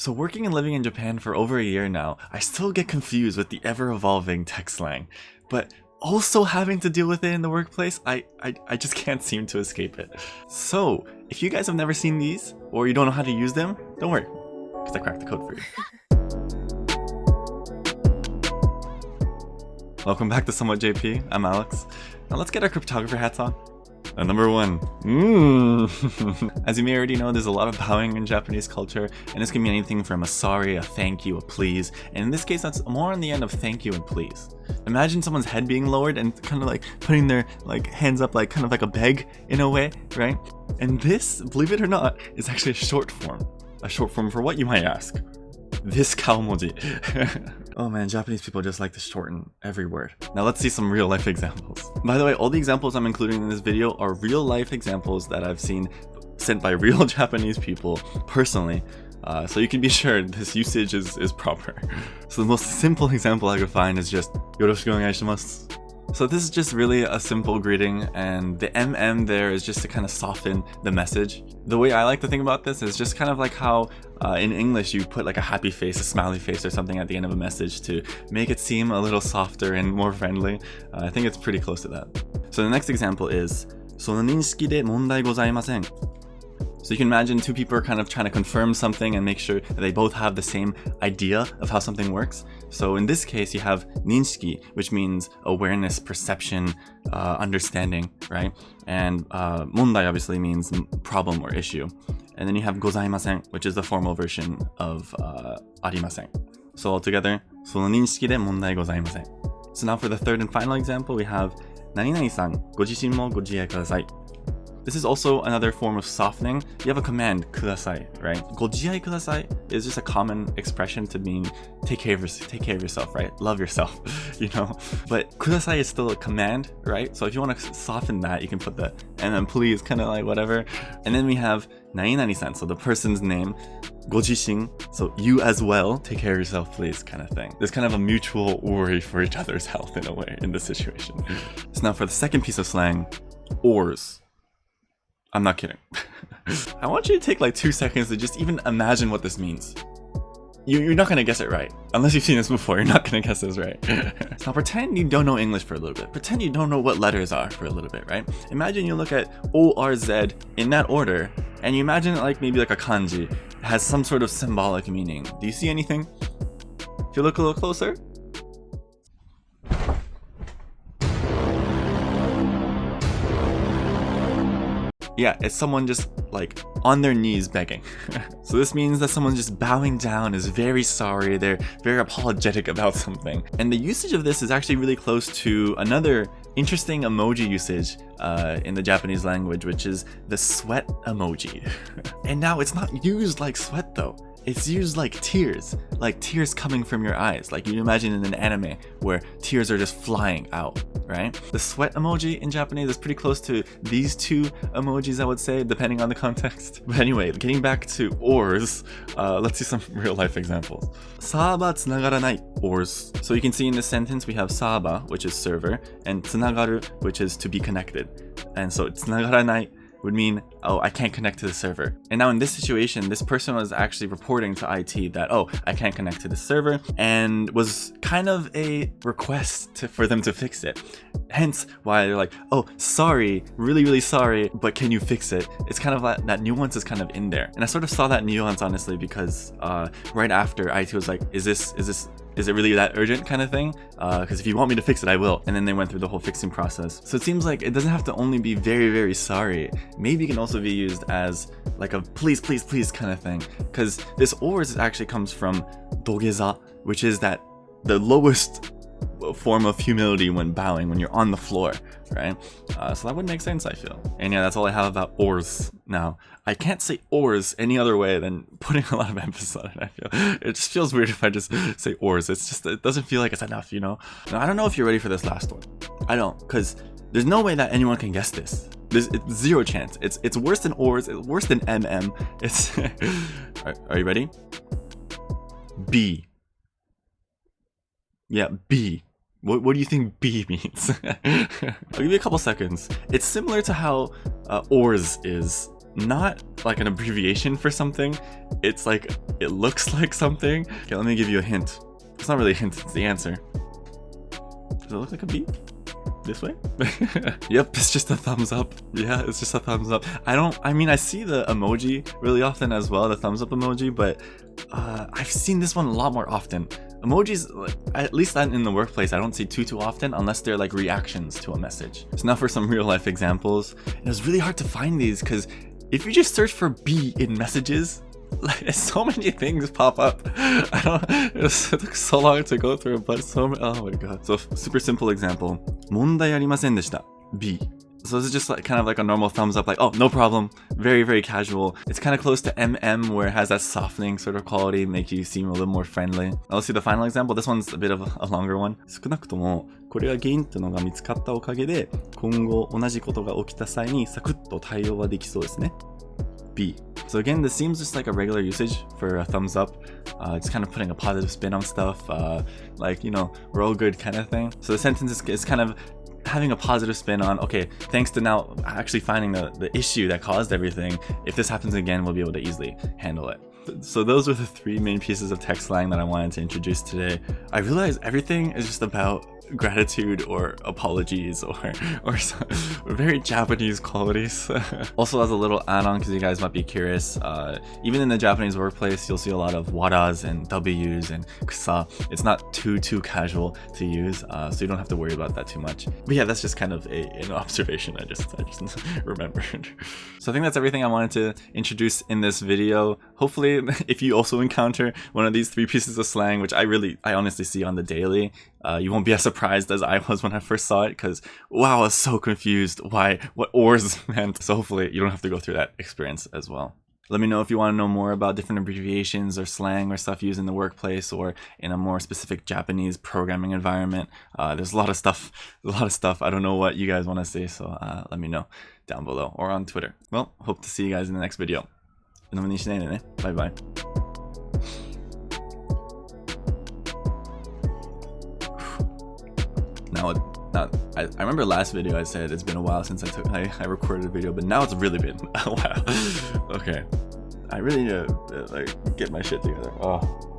So working and living in Japan for over a year now, I still get confused with the ever-evolving tech slang. But also having to deal with it in the workplace, I just can't seem to escape it. So, if you guys have never seen these, or you don't know how to use them, don't worry, because I cracked the code for you. Welcome back to somewhatjp, I'm Alex. Now let's get our cryptographer hats on. Number 1. As you may already know, there's a lot of bowing in Japanese culture, and this can mean anything from a sorry, a thank you, a please, and in this case that's more on the end of thank you and please. Imagine someone's head being lowered and kind of like putting their hands up like kind of like a beg in a way, right? And this, believe it or not, is actually a short form. A short form for what, you might ask? This kaomoji. Oh man, Japanese people just like to shorten every word. Now let's see some real life examples. By the way, all the examples I'm including in this video are real life examples that I've seen sent by real Japanese people personally. So you can be sure this usage is proper. So the most simple example I could find is just yoroshiku onegaishimasu. So this is just really a simple greeting, and the MM there is just to kind of soften the message. The way I like to think about this is just kind of like how in English you put like a happy face, a smiley face or something at the end of a message to make it seem a little softer and more friendly. I think it's pretty close to that. So the next example is その認識で問題ございません. So you can imagine two people are kind of trying to confirm something and make sure that they both have the same idea of how something works. So in this case, you have ninshiki, which means awareness, perception, understanding, right? And mondai obviously means problem or issue. And then you have gozaimasen, which is the formal version of arimasen. So altogether, その認識で問題ございません. So now for the third and final example, we have 何々さん、ご自身もご自愛ください. This is also another form of softening. You have a command, kudasai, right? Gojiai kudasai is just a common expression to mean take care of yourself, right? Love yourself, you know? But kudasai is still a command, right? So if you want to soften that, you can put the and then please, kind of like whatever. And then we have nani-nani-san, so the person's name, gojishin, so you as well, take care of yourself, please, kind of thing. There's kind of a mutual worry for each other's health in a way in this situation. So now for the second piece of slang, ors. I'm not kidding. I want you to take like 2 seconds to just even imagine what this means. You're not gonna guess it right. Unless you've seen this before, you're not gonna guess this right. Now pretend you don't know English for a little bit. Pretend you don't know what letters are for a little bit, right? Imagine you look at O-R-Z in that order, and you imagine like maybe like a kanji. It has some sort of symbolic meaning. Do you see anything? If you look a little closer, yeah, it's someone just like on their knees begging. So this means that someone's just bowing down, is very sorry, they're very apologetic about something. And the usage of this is actually really close to another interesting emoji usage in the Japanese language, which is the sweat emoji. And now it's not used like sweat though. It's used like tears coming from your eyes, like you imagine in an anime where tears are just flying out, right? The sweat emoji in Japanese is pretty close to these two emojis, I would say, depending on the context. But anyway, getting back to ors, let's see some real life examples. Saaba tsunagaranai ors. So you can see in this sentence we have saaba, which is server, and tsunagaru, which is to be connected. And so tsunagaranai would mean, oh, I can't connect to the server. And now in this situation, this person was actually reporting to IT that, oh, I can't connect to the server, and was kind of a request for them to fix it. Hence why they're like, oh, sorry, really, really sorry, but can you fix it? It's kind of like that nuance is kind of in there. And I sort of saw that nuance, honestly, because right after IT was like, is it really that urgent kind of thing? Because if you want me to fix it, I will. And then they went through the whole fixing process. So it seems like it doesn't have to only be very, very sorry. Maybe it can also be used as like a please, please, please kind of thing. Because this ors actually comes from dogeza, which is that the lowest form of humility when bowing, when you're on the floor, right? So that would make sense, I feel. And yeah, that's all I have about ors now. I can't say ors any other way than putting a lot of emphasis on it, I feel. It just feels weird if I just say ors. It doesn't feel like it's enough, you know? Now, I don't know if you're ready for this last one. I don't, because there's no way that anyone can guess this. It's zero chance. It's worse than ors, it's worse than MM. It's are you ready? B. Yeah, B. What do you think B means? I'll give you a couple seconds. It's similar to how ors is not like an abbreviation for something. It's like, it looks like something. Okay, let me give you a hint. It's not really a hint, it's the answer. Does it look like a B? This way? Yep, it's just a thumbs up. Yeah, it's just a thumbs up. I mean, I see the emoji really often as well, the thumbs up emoji, but I've seen this one a lot more often. Emojis, at least in the workplace, I don't see too often unless they're like reactions to a message. So now for some real life examples. It was really hard to find these because if you just search for B in messages, like so many things pop up. It took so long to go through, but oh my god. So super simple example. 問題ありませんでした B. So this is just like kind of like a normal thumbs up, like, oh, no problem. Very, very casual. It's kind of close to MM, where it has that softening sort of quality, make you seem a little more friendly. Now let's see the final example. This one's a bit of a longer one. 少なくともこれが原因っていうのが見つかったおかげで、今後同じことが起きた際にサクッと対応はできそうですね。B. So again, this seems just like a regular usage for a thumbs up. It's kind of putting a positive spin on stuff, like, you know, we're all good kind of thing. So the sentence is kind of having a positive spin on, okay, thanks to now actually finding the issue that caused everything, if this happens again, we'll be able to easily handle it. So those were the 3 main pieces of text slang that I wanted to introduce today. I realized everything is just about gratitude or apologies or very Japanese qualities. Also, as a little add-on, because you guys might be curious, even in the Japanese workplace, you'll see a lot of waras and W's and kusa. It's not too casual to use, so you don't have to worry about that too much. But yeah, that's just kind of an observation I just remembered. So I think that's everything I wanted to introduce in this video. Hopefully, if you also encounter one of these 3 pieces of slang, which I honestly see on the daily, you won't be as surprised as I was when I first saw it, because wow, I was so confused what oars meant. So hopefully you don't have to go through that experience as well. Let me know if you want to know more about different abbreviations or slang or stuff used in the workplace or in a more specific Japanese programming environment. There's a lot of stuff. I don't know what you guys want to say, so let me know down below or on Twitter. Well, hope to see you guys in the next video. Bye bye. Now, I remember last video I said it's been a while since I recorded a video, but now it's really been a while. Okay, I really need to like get my shit together. Oh.